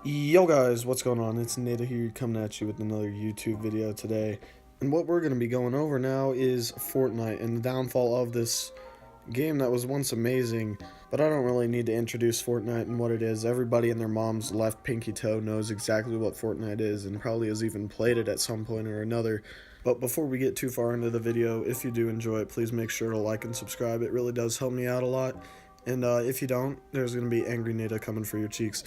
Yo guys, what's going on? It's Nada here coming at you with another YouTube video today. And what we're going to be going over now is Fortnite and the downfall of this game that was once amazing. But I don't really need to introduce Fortnite and what it is. Everybody and their mom's left pinky toe knows exactly what Fortnite is and probably has even played it at some point or another. But before we get too far into the video, if you do enjoy it, please make sure to like and subscribe. It really does help me out a lot. And if you don't, there's going to be angry Nada coming for your cheeks.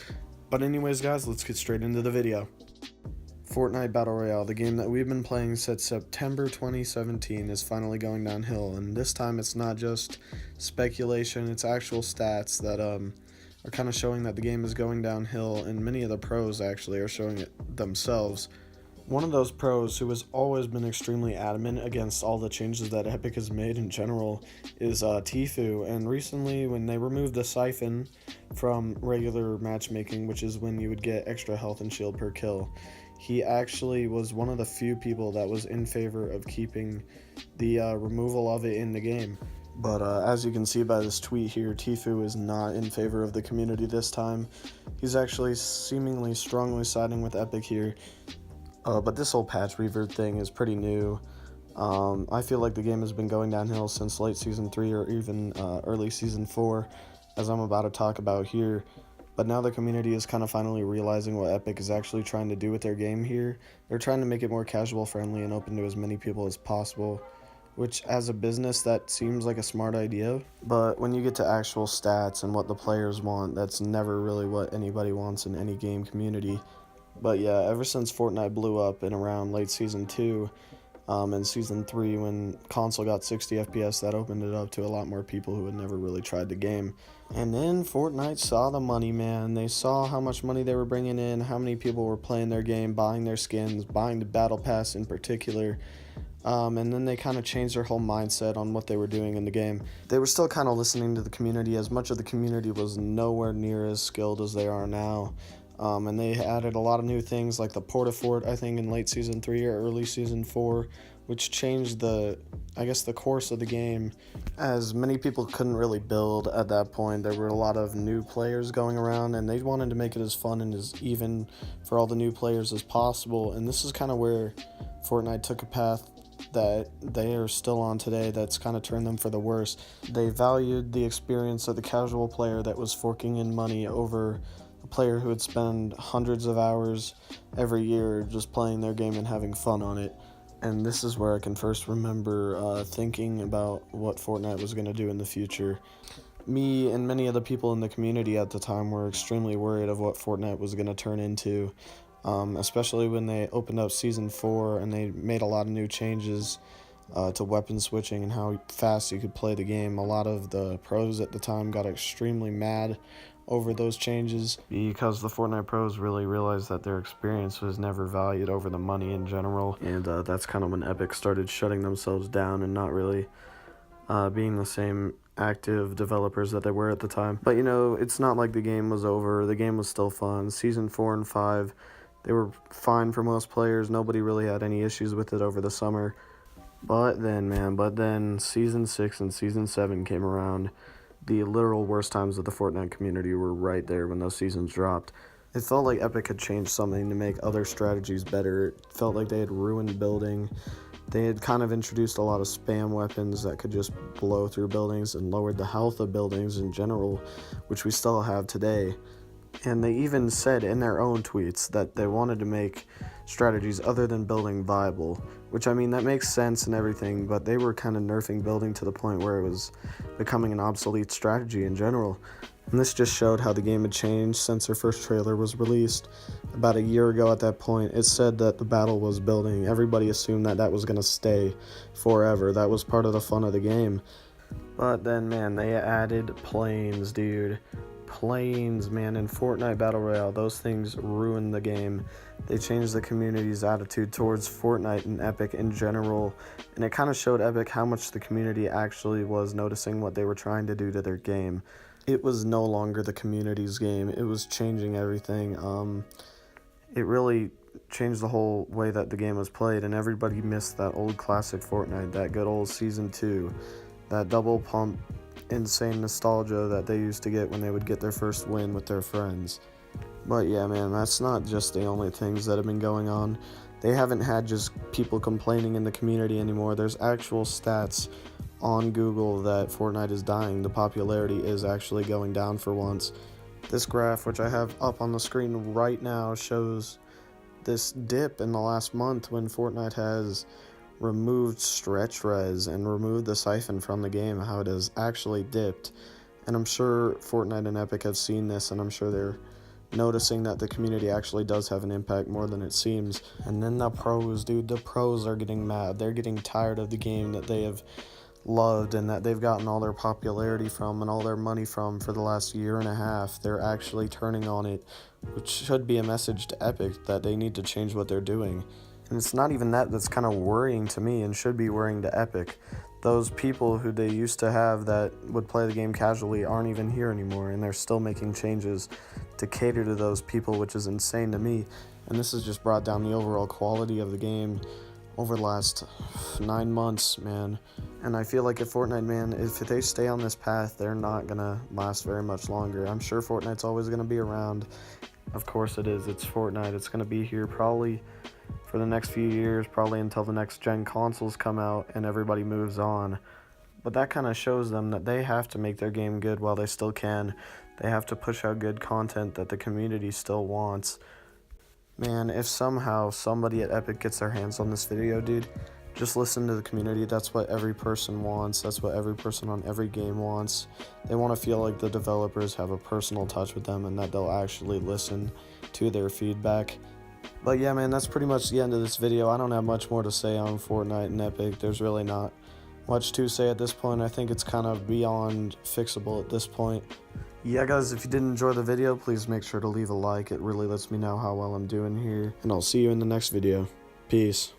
But anyways guys, let's get straight into the video. Fortnite Battle Royale, the game that we've been playing since September 2017, is finally going downhill, and this time it's not just speculation, it's actual stats that are kind of showing that the game is going downhill, and many of the pros actually are showing it themselves. One of those pros who has always been extremely adamant against all the changes that Epic has made in general is Tfue, and recently when they removed the siphon from regular matchmaking, which is when you would get extra health and shield per kill, he actually was one of the few people that was in favor of keeping the removal of it in the game. But as you can see by this tweet here, Tfue is not in favor of the community this time. He's actually seemingly strongly siding with Epic here. But this whole patch revert thing is pretty new. I feel like the game has been going downhill since late Season 3 or even early Season 4, as I'm about to talk about here. But now the community is kind of finally realizing what Epic is actually trying to do with their game here. They're trying to make it more casual friendly and open to as many people as possible, which as a business that seems like a smart idea. But when you get to actual stats and what the players want, that's never really what anybody wants in any game community. But yeah, ever since Fortnite blew up in around late Season 2 and Season 3 when console got 60 FPS, that opened it up to a lot more people who had never really tried the game. And then Fortnite saw the money, man. They saw how much money they were bringing in, how many people were playing their game, buying their skins, buying the Battle Pass in particular. And then they kind of changed their whole mindset on what they were doing in the game. They were still kind of listening to the community, as much of the community was nowhere near as skilled as they are now. And they added a lot of new things like the Portafort, I think, in late Season 3 or early Season 4, which changed the course of the game, as many people couldn't really build at that point. There were a lot of new players going around, and they wanted to make it as fun and as even for all the new players as possible. And this is kind of where Fortnite took a path that they are still on today that's kind of turned them for the worse. They valued the experience of the casual player that was forking in money over a player who would spend hundreds of hours every year just playing their game and having fun on it. And this is where I can first remember thinking about what Fortnite was going to do in the future. Me and many of the people in the community at the time were extremely worried of what Fortnite was going to turn into, especially when they opened up Season 4 and they made a lot of new changes to weapon switching and how fast you could play the game. A lot of the pros at the time got extremely mad over those changes because the Fortnite pros really realized that their experience was never valued over the money in general, and that's kind of when Epic started shutting themselves down and not really being the same active developers that they were at the time. But you know, it's not like the game was over. The game was still fun. Season 4 and 5, they were fine for most players. Nobody really had any issues with it over the summer. But then Season 6 and Season 7 came around. The literal worst times of the Fortnite community were right there when those seasons dropped. It felt like Epic had changed something to make other strategies better. It felt like they had ruined building. They had kind of introduced a lot of spam weapons that could just blow through buildings and lowered the health of buildings in general, which we still have today. And they even said in their own tweets that they wanted to make strategies other than building viable, which, I mean, that makes sense and everything, but they were kind of nerfing building to the point where it was becoming an obsolete strategy in general. And this just showed how the game had changed since their first trailer was released. About a year ago at that point, it said that the battle was building. Everybody assumed that that was going to stay forever. That was part of the fun of the game. But then, man, they added planes, dude. Planes, man, in Fortnite Battle Royale, those things ruined the game. They changed the community's attitude towards Fortnite and Epic in general, and it kind of showed Epic how much the community actually was noticing what they were trying to do to their game. It was no longer the community's game. It was changing everything. It really changed the whole way that the game was played, and everybody missed that old classic Fortnite, that good old Season 2, that double pump insane nostalgia that they used to get when they would get their first win with their friends. But yeah, man, that's not just the only things that have been going on. They haven't had just people complaining in the community anymore. There's actual stats on Google that Fortnite is dying. The popularity is actually going down for once. This graph, which I have up on the screen right now, shows this dip in the last month when Fortnite has removed stretch res and removed the siphon from the game, how it has actually dipped. And I'm sure Fortnite and Epic have seen this, and I'm sure they're noticing that the community actually does have an impact more than it seems. And then the pros, dude, the pros are getting mad. They're getting tired of the game that they have loved and that they've gotten all their popularity from and all their money from for the last year and a half. They're actually turning on it, which should be a message to Epic that they need to change what they're doing. And it's not even that that's kind of worrying to me and should be worrying to Epic. Those people who they used to have that would play the game casually aren't even here anymore, and they're still making changes to cater to those people, which is insane to me. And this has just brought down the overall quality of the game over the last 9 months, man. And I feel like if Fortnite, man, if they stay on this path, they're not gonna last very much longer. I'm sure Fortnite's always gonna be around. Of course it is. It's Fortnite. It's gonna be here probably for the next few years, probably until the next gen consoles come out and everybody moves on. But that kind of shows them that they have to make their game good while they still can. They have to push out good content that the community still wants. Man, if somehow somebody at Epic gets their hands on this video, dude, just listen to the community. That's what every person wants. That's what every person on every game wants. They want to feel like the developers have a personal touch with them and that they'll actually listen to their feedback. But yeah, man, that's pretty much the end of this video. I don't have much more to say on Fortnite and Epic. There's really not much to say at this point. I think it's kind of beyond fixable at this point. Yeah, guys, if you did enjoy the video, please make sure to leave a like. It really lets me know how well I'm doing here. And I'll see you in the next video. Peace.